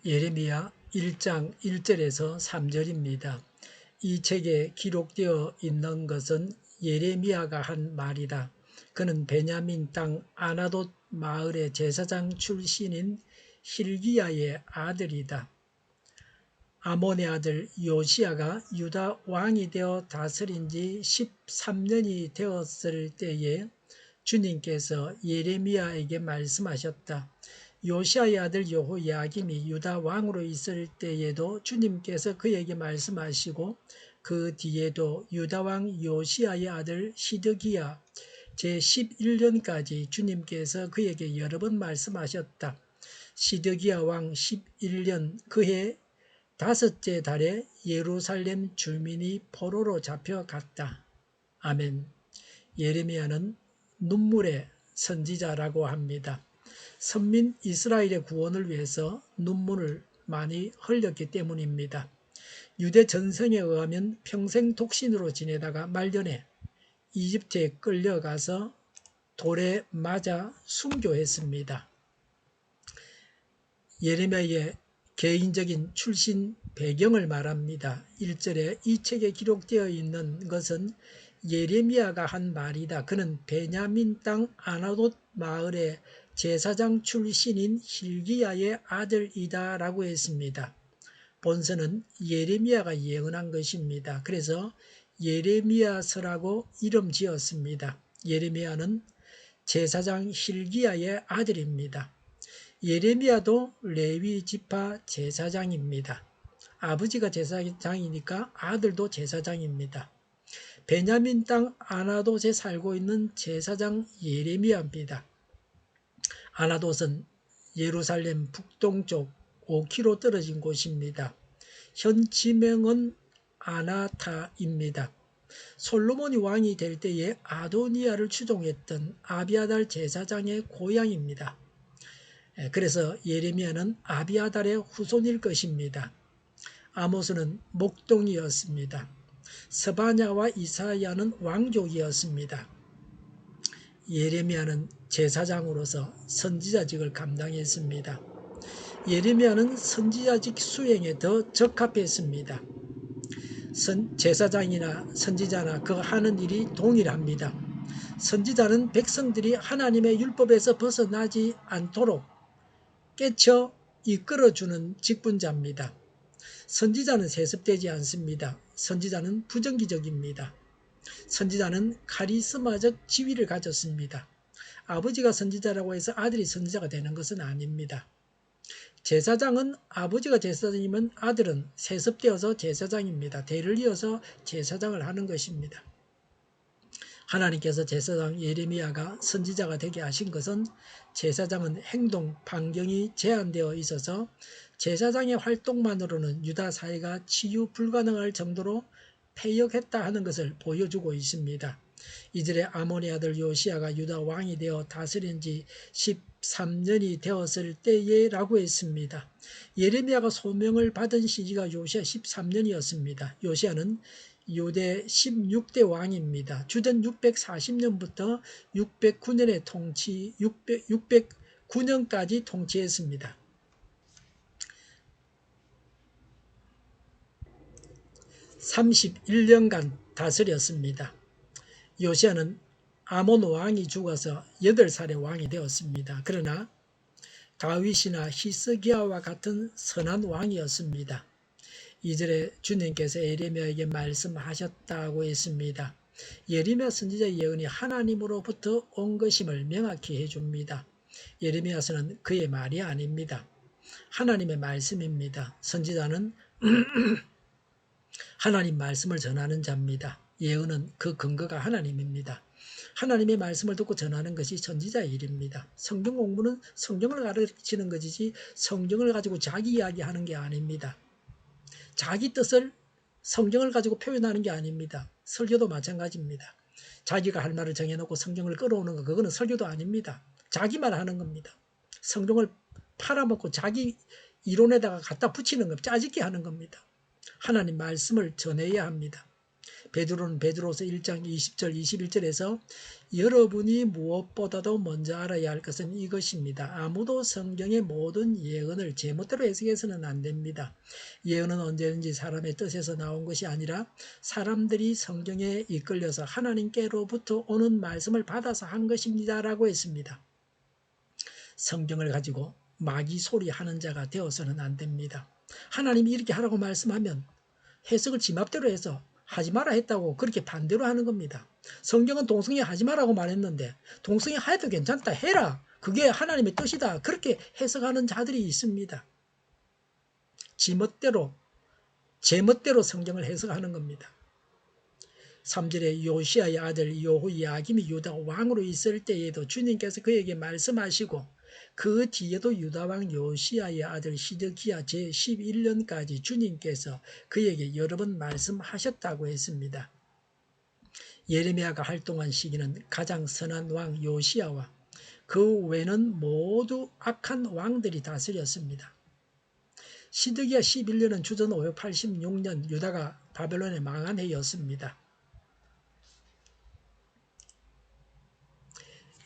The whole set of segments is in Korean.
예레미야 1장 1절에서 3절입니다. 이 책에 기록되어 있는 것은 예레미야가 한 말이다. 그는 베냐민 땅 아나돗 마을의 제사장 출신인 hil기야의 아들이다. 아몬의 아들 요시야가 유다 왕이 되어 다스린 지 13년이 되었을 때에 주님께서 예레미야에게 말씀하셨다. 요시야의 아들 여호야김이 유다 왕으로 있을 때에도 주님께서 그에게 말씀하시고 그 뒤에도 유다 왕 요시야의 아들 시드기야 제11년까지 주님께서 그에게 여러 번 말씀하셨다. 시드기야 왕 11년 그해 다섯째 달에 예루살렘 주민이 포로로 잡혀갔다. 아멘. 예레미야는 눈물의 선지자라고 합니다. 선민 이스라엘의 구원을 위해서 눈물을 많이 흘렸기 때문입니다. 유대 전성에 의하면 평생 독신으로 지내다가 말년에 이집트에 끌려가서 돌에 맞아 순교했습니다. 예레미야의 개인적인 출신 배경을 말합니다. 1절에 이 책에 기록되어 있는 것은 예레미야가 한 말이다. 그는 베냐민 땅 아나돗 마을의 제사장 출신인 hil기야의 아들이다 라고 했습니다. 본서는 예레미야가 예언한 것입니다. 그래서 예레미야서라고 이름 지었습니다. 예레미야는 제사장 hil기야의 아들입니다. 예레미야도 레위 지파 제사장입니다. 아버지가 제사장이니까 아들도 제사장입니다. 베냐민 땅 아나돗에 살고 있는 제사장 예레미야입니다. 아나돗은 예루살렘 북동쪽 5km 떨어진 곳입니다. 현 지명은 아나타입니다. 솔로몬이 왕이 될 때에 아도니아를 추종했던 아비아달 제사장의 고향입니다. 그래서 예레미야는 아비아달의 후손일 것입니다. 아모스는 목동이었습니다. 스바냐와 이사야는 왕족이었습니다. 예레미야는 제사장으로서 선지자직을 감당했습니다. 예레미야는 선지자직 수행에 더 적합했습니다. 제사장이나 선지자나 그 하는 일이 동일합니다. 선지자는 백성들이 하나님의 율법에서 벗어나지 않도록 깨쳐 이끌어주는 직분자입니다. 선지자는 세습되지 않습니다. 선지자는 부정기적입니다. 선지자는 카리스마적 지위를 가졌습니다. 아버지가 선지자라고 해서 아들이 선지자가 되는 것은 아닙니다. 제사장은 아버지가 제사장이면 아들은 세습되어서 제사장입니다. 대를 이어서 제사장을 하는 것입니다. 하나님께서 제사장 예레미야가 선지자가 되게 하신 것은 제사장은 행동 반경이 제한되어 있어서 제사장의 활동만으로는 유다 사회가 치유 불가능할 정도로 패역했다 하는 것을 보여주고 있습니다. 이절에 아몬의 아들 요시야가 유다 왕이 되어 다스린 지 13년이 되었을 때에 라고 했습니다. 예레미야가 소명을 받은 시기가 요시야 13년이었습니다. 요시야는 유대 16대 왕입니다. 주전 640년부터 609년까지 통치했습니다. 31년간 다스렸습니다. 요시야는 아몬 왕이 죽어서 8살의 왕이 되었습니다. 그러나 다윗이나 히스기야와 같은 선한 왕이었습니다. 2절에 주님께서 예레미야에게 말씀하셨다고 했습니다. 예레미야 선지자의 예언이 하나님으로부터 온 것임을 명확히 해줍니다. 예레미야서는 그의 말이 아닙니다. 하나님의 말씀입니다. 선지자는 하나님 말씀을 전하는 자입니다. 예언은 그 근거가 하나님입니다. 하나님의 말씀을 듣고 전하는 것이 선지자의 일입니다. 성경 공부는 성경을 가르치는 것이지 성경을 가지고 자기 이야기하는 게 아닙니다. 자기 뜻을 성경을 가지고 표현하는 게 아닙니다. 설교도 마찬가지입니다. 자기가 할 말을 정해놓고 성경을 끌어오는 거 그거는 설교도 아닙니다. 자기만 하는 겁니다. 성경을 팔아먹고 자기 이론에다가 갖다 붙이는 거 짜집기 하는 겁니다. 하나님 말씀을 전해야 합니다. 베드로는 베드로서 1장 20절 21절에서 여러분이 무엇보다도 먼저 알아야 할 것은 이것입니다. 아무도 성경의 모든 예언을 제멋대로 해석해서는 안 됩니다. 예언은 언제든지 사람의 뜻에서 나온 것이 아니라 사람들이 성경에 이끌려서 하나님께로부터 오는 말씀을 받아서 한 것입니다. 라고 했습니다. 성경을 가지고 마귀 소리 하는 자가 되어서는 안 됩니다. 하나님이 이렇게 하라고 말씀하면 해석을 지 맘대로 해서 하지 마라 했다고 그렇게 반대로 하는 겁니다. 성경은 동성애 하지 마라고 말했는데 동성애 해도 괜찮다 해라. 그게 하나님의 뜻이다. 그렇게 해석하는 자들이 있습니다. 지멋대로 제멋대로 성경을 해석하는 겁니다. 3절에 요시아의 아들 여호야김이 유다 왕으로 있을 때에도 주님께서 그에게 말씀하시고 그 뒤에도 유다 왕 요시아의 아들 시드기야 제11년까지 주님께서 그에게 여러 번 말씀하셨다고 했습니다. 예레미야가 활동한 시기는 가장 선한 왕 요시아와 그 외는 모두 악한 왕들이 다스렸습니다. 시드기야 11년은 주전 586년 유다가 바벨론에 망한 해였습니다.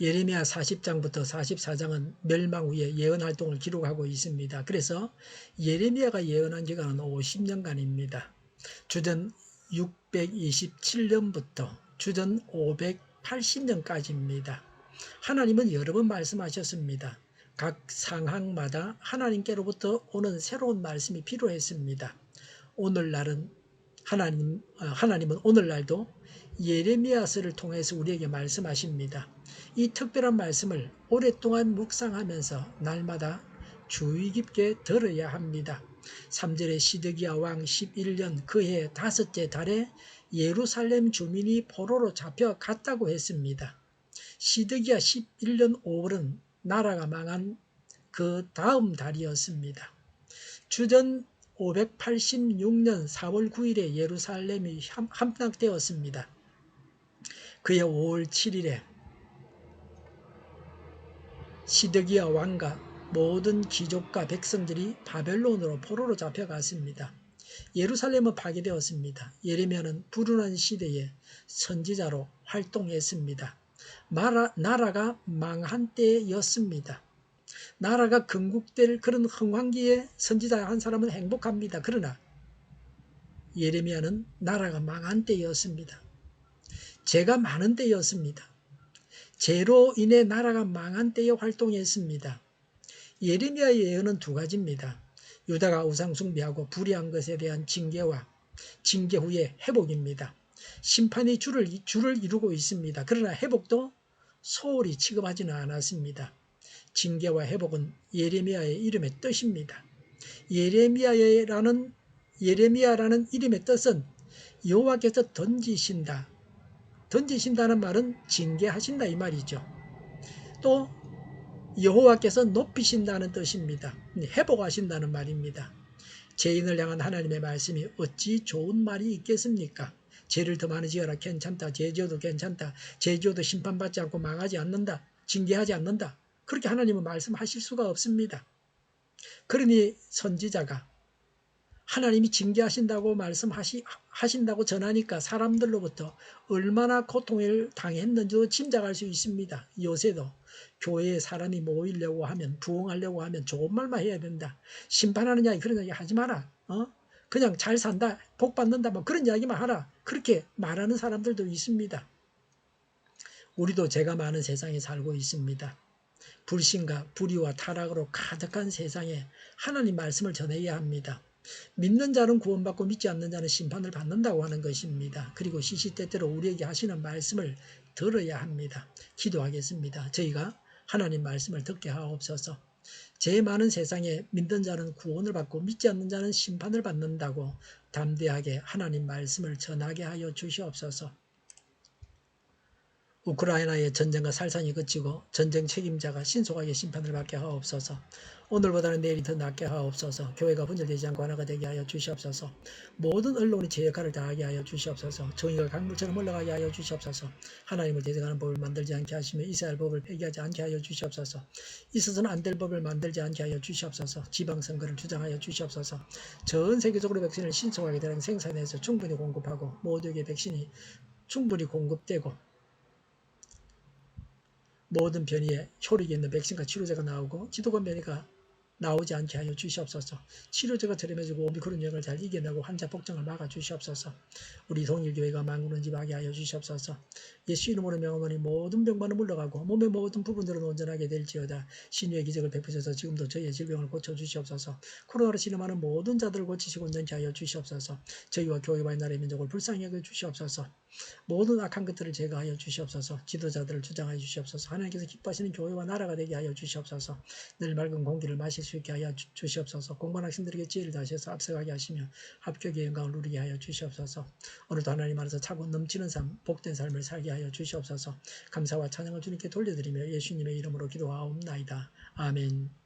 예레미야 40장부터 44장은 멸망 후에 예언활동을 기록하고 있습니다. 그래서 예레미야가 예언한 기간은 50년간입니다. 주전 627년부터 주전 580년까지입니다. 하나님은 여러 번 말씀하셨습니다. 각 상황마다 하나님께로부터 오는 새로운 말씀이 필요했습니다. 오늘날은 하나님은 오늘날도 예레미야서를 통해서 우리에게 말씀하십니다. 이 특별한 말씀을 오랫동안 묵상하면서 날마다 주의 깊게 들어야 합니다. 3절에 시드기야 왕 11년 그해 5째 달에 예루살렘 주민이 포로로 잡혀갔다고 했습니다. 시드기야 11년 5월은 나라가 망한 그 다음 달이었습니다. 주전 586년 4월 9일에 예루살렘이 함락되었습니다. 그해 5월 7일에 시드기야 왕과 모든 귀족과 백성들이 바벨론으로 포로로 잡혀갔습니다. 예루살렘은 파괴되었습니다. 예레미야는 불운한 시대에 선지자로 활동했습니다. 나라가 망한 때였습니다. 나라가 건국될 그런 흥황기에 선지자 한 사람은 행복합니다. 그러나 예레미야는 나라가 망한 때였습니다. 죄가 많은 때였습니다. 죄로 인해 나라가 망한 때에 활동했습니다. 예레미야의 예언은 두 가지입니다. 유다가 우상 숭배하고 불의한 것에 대한 징계와 징계 후의 회복입니다. 심판이 줄을 이루고 있습니다. 그러나 회복도 소홀히 취급하지는 않았습니다. 징계와 회복은 예레미야의 이름의 뜻입니다. 예레미야라는 이름의 뜻은 여호와께서 던지신다는 말은 징계하신다 이 말이죠. 또 여호와께서 높이신다는 뜻입니다. 회복하신다는 말입니다. 죄인을 향한 하나님의 말씀이 어찌 좋은 말이 있겠습니까? 죄를 더 많이 지어라 괜찮다. 죄 지어도 괜찮다. 죄 지어도 심판받지 않고 망하지 않는다. 징계하지 않는다. 그렇게 하나님은 말씀하실 수가 없습니다. 그러니 선지자가 하나님이 징계하신다고 말씀하신다고 전하니까 사람들로부터 얼마나 고통을 당했는지도 짐작할 수 있습니다. 요새도 교회에 사람이 모이려고 하면 부흥하려고 하면 좋은 말만 해야 된다. 심판하느냐 그런 이야기 하지 마라. 그냥 잘 산다. 복 받는다. 뭐 그런 이야기만 하라. 그렇게 말하는 사람들도 있습니다. 우리도 죄가 많은 세상에 살고 있습니다. 불신과 불의와 타락으로 가득한 세상에 하나님 말씀을 전해야 합니다. 믿는 자는 구원받고 믿지 않는 자는 심판을 받는다고 하는 것입니다. 그리고 시시때때로 우리에게 하시는 말씀을 들어야 합니다. 기도하겠습니다. 저희가 하나님 말씀을 듣게 하옵소서. 죄 많은 세상에 믿는 자는 구원을 받고 믿지 않는 자는 심판을 받는다고 담대하게 하나님 말씀을 전하게 하여 주시옵소서. 우크라이나의 전쟁과 살산이 그치고 전쟁 책임자가 신속하게 심판을 받게 하옵소서. 오늘보다는 내일이 더 낫게 하옵소서. 교회가 분열되지 않고 하나가 되게 하여 주시옵소서. 모든 언론이 제 역할을 다하게 하여 주시옵소서. 정의가 강물처럼 흘러가게 하여 주시옵소서. 하나님을 대적하는 법을 만들지 않게 하시며 이스라엘 법을 폐기하지 않게 하여 주시옵소서. 있어서는 안 될 법을 만들지 않게 하여 주시옵소서. 지방선거를 주장하여 주시옵소서. 전 세계적으로 백신을 신속하게 대량 생산해서 충분히 공급하고 모두에게 백신이 충분히 공급되고 모든 변이에 효력이 있는 백신과 치료제가 나오고 지독한 변이가 나오지 않게 하여 주시옵소서. 치료제가 저렴해지고 오미크론 유행을 잘 이겨내고 환자 폭증을 막아 주시옵소서. 우리 동일교회가 만군을 지하게 하여 주시옵소서. 예수 이름으로 명하노니 모든 병만은 물러가고 몸의 모든 부분들은 온전하게 될지어다. 신유의 기적을 베푸셔서 지금도 저희의 질병을 고쳐 주시옵소서. 코로나로 신음하는 모든 자들을 고치시고 온전케 하여 주시옵소서. 저희와 교회와 나라의 민족을 불쌍히 여겨 주시옵소서. 모든 악한 것들을 제거하여 주시옵소서. 지도자들을 주장하여 주시옵소서. 하나님께서 기뻐하시는 교회와 나라가 되게 하여 주시옵소서. 늘 맑은 공기를 마실 수 있게 하여 주시옵소서. 공부한 학생들에게 지혜를 다하셔서 앞서가게 하시며 합격의 영광을 누리게 하여 주시옵소서. 오늘도 하나님 안에서 차고 넘치는 삶, 복된 삶을 살게 하여 주시옵소서. 감사와 찬양을 주님께 돌려드리며 예수님의 이름으로 기도하옵나이다. 아멘.